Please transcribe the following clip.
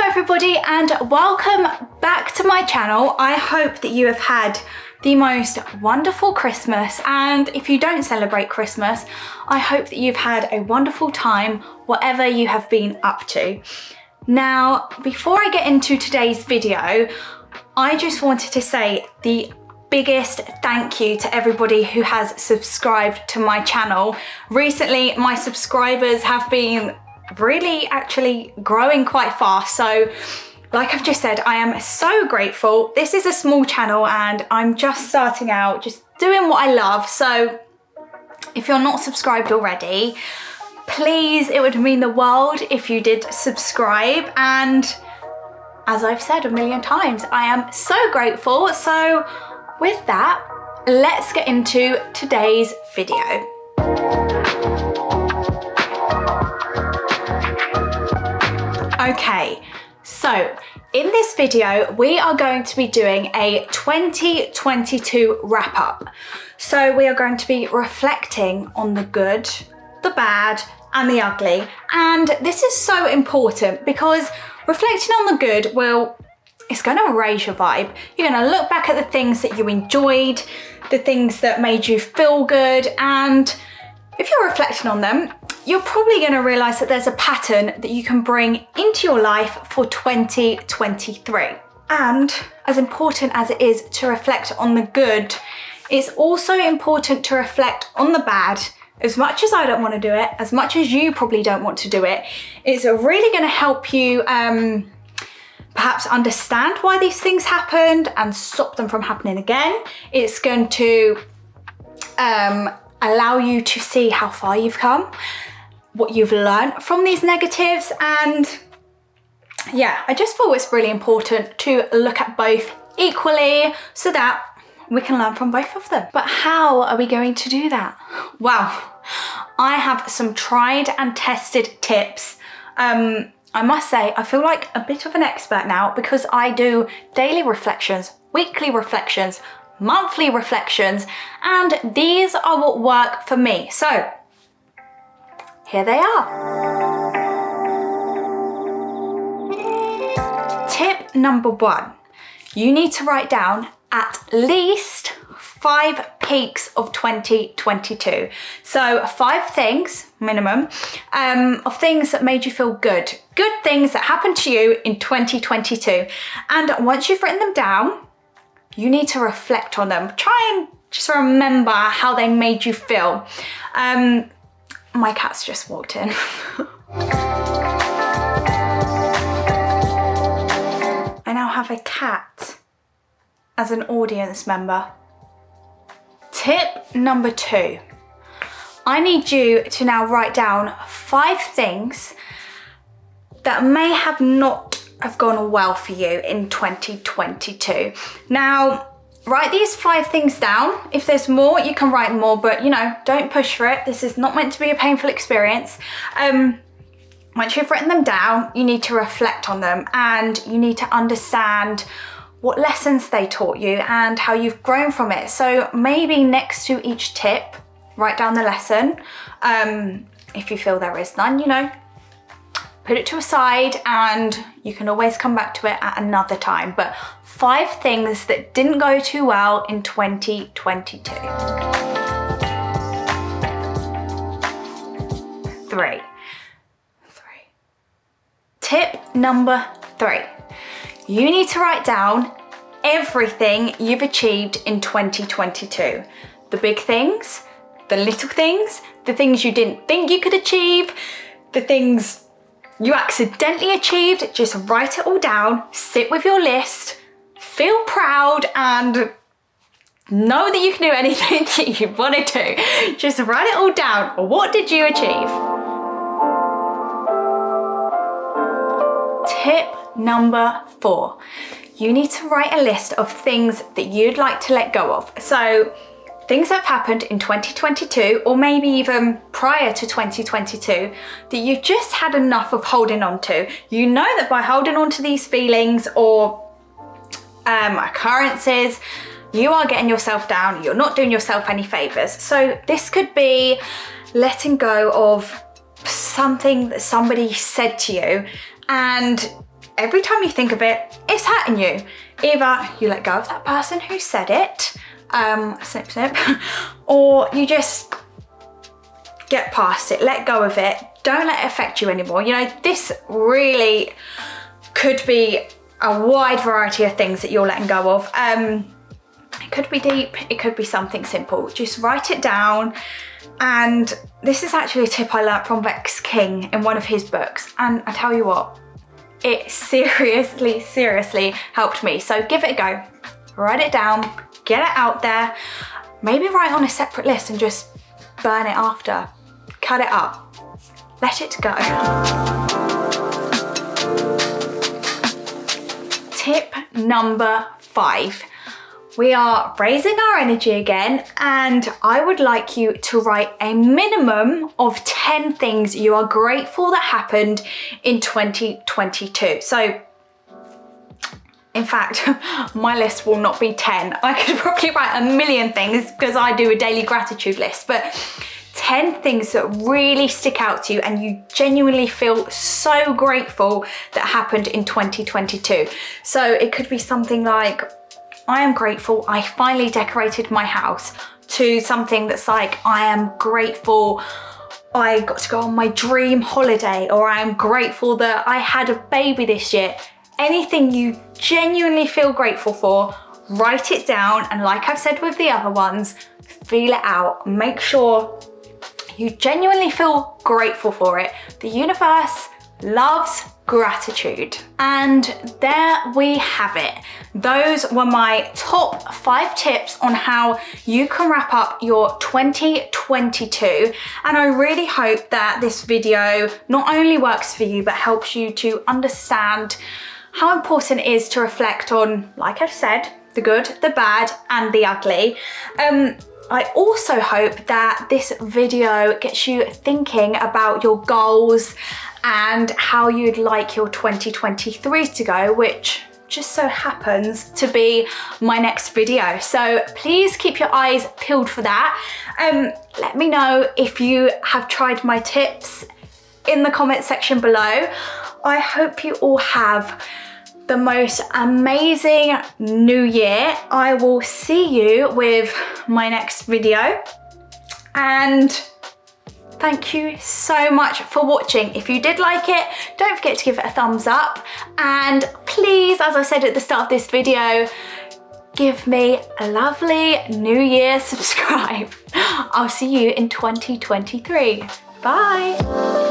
everybody and welcome back to my channel. I hope that you have had the most wonderful Christmas, and if you don't celebrate Christmas, I hope that you've had a wonderful time whatever you have been up to. Now, before I get into today's video, I just wanted to say the biggest thank you to everybody who has subscribed to my channel. Recently, my subscribers have been really actually growing quite fast. So like I've just said, I am so grateful. This is a small channel and I'm just starting out, just doing what I love. So if you're not subscribed already, please, it would mean the world if you did subscribe. And as I've said a million times, I am so grateful. So with that, let's get into today's video. Okay, so in this video, we are going to be doing a 2022 wrap up. So we are going to be reflecting on the good, the bad, and the ugly. And this is so important because reflecting on the good, well, it's going to raise your vibe. You're going to look back at the things that you enjoyed, the things that made you feel good, and if you're reflecting on them, you're probably going to realize that there's a pattern that you can bring into your life for 2023. And as important as it is to reflect on the good, it's also important to reflect on the bad. As much as I don't want to do it, as much as you probably don't want to do it, it's really going to help you perhaps understand why these things happened and stop them from happening again. It's going to allow you to see how far you've come, what you've learned from these negatives. And yeah, I just thought it's really important to look at both equally so that we can learn from both of them. But how are we going to do that? Well, I have some tried and tested tips. I must say, I feel like a bit of an expert now because I do daily reflections, weekly reflections, monthly reflections, and these are what work for me. So here they are. Tip number 1, you need to write down at least 5 peaks of 2022. So 5 things minimum of things that made you feel good things that happened to you in 2022. And once you've written them down, you need to reflect on them. Try and just remember how they made you feel. My cat's just walked in. I now have a cat as an audience member. Tip number 2. I need you to now write down 5 things that may have not have gone well for you in 2022. Now, write these 5 things down. If there's more, you can write more, but you know, don't push for it. This is not meant to be a painful experience. Once you've written them down, you need to reflect on them and you need to understand what lessons they taught you and how you've grown from it. So maybe next to each tip, write down the lesson. If you feel there is none, you know, put it to a side and you can always come back to it at another time. But 5 things that didn't go too well in 2022. 3. Tip number 3. You need to write down everything you've achieved in 2022. The big things, the little things, the things you didn't think you could achieve, the things you accidentally achieved. Just write it all down, sit with your list, feel proud and know that you can do anything that you want to do. Just write it all down. What did you achieve? Tip number 4. You need to write a list of things that you'd like to let go of. So things that have happened in 2022 or maybe even prior to 2022 that you just had enough of holding on to. You know that by holding on to these feelings or occurrences, you are getting yourself down. You're not doing yourself any favors. So this could be letting go of something that somebody said to you and every time you think of it, it's hurting you. Either you let go of that person who said it, snip, snip, or you just get past it, let go of it. Don't let it affect you anymore. You know, this really could be a wide variety of things that you're letting go of. It could be deep, it could be something simple. Just write it down. And this is actually a tip I learned from Vex King in one of his books. And I tell you what, it seriously helped me. So give it a go, write it down, get it out there, maybe write on a separate list and just burn it after, cut it up, let it go. Tip number 5. We are raising our energy again, and I would like you to write a minimum of 10 things you are grateful that happened in 2022. So, in fact, my list will not be 10. I could probably write a million things because I do a daily gratitude list, but 10 things that really stick out to you and you genuinely feel so grateful that happened in 2022. So it could be something like, I am grateful I finally decorated my house, to something that's like, I am grateful I got to go on my dream holiday, or I am grateful that I had a baby this year. Anything you genuinely feel grateful for, write it down, and like I've said with the other ones, feel it out. Make sure you genuinely feel grateful for it. The universe loves gratitude. And there we have it. Those were my top 5 tips on how you can wrap up your 2022. And I really hope that this video not only works for you, but helps you to understand how important it is to reflect on, like I've said, the good, the bad, and the ugly. I also hope that this video gets you thinking about your goals and how you'd like your 2023 to go, which just so happens to be my next video. So please keep your eyes peeled for that. Let me know if you have tried my tips in the comment section below. I hope you all have the most amazing new year. I will see you with my next video, and thank you so much for watching. If you did like it, don't forget to give it a thumbs up, and please, as I said at the start of this video, give me a lovely new year subscribe. I'll see you in 2023. Bye.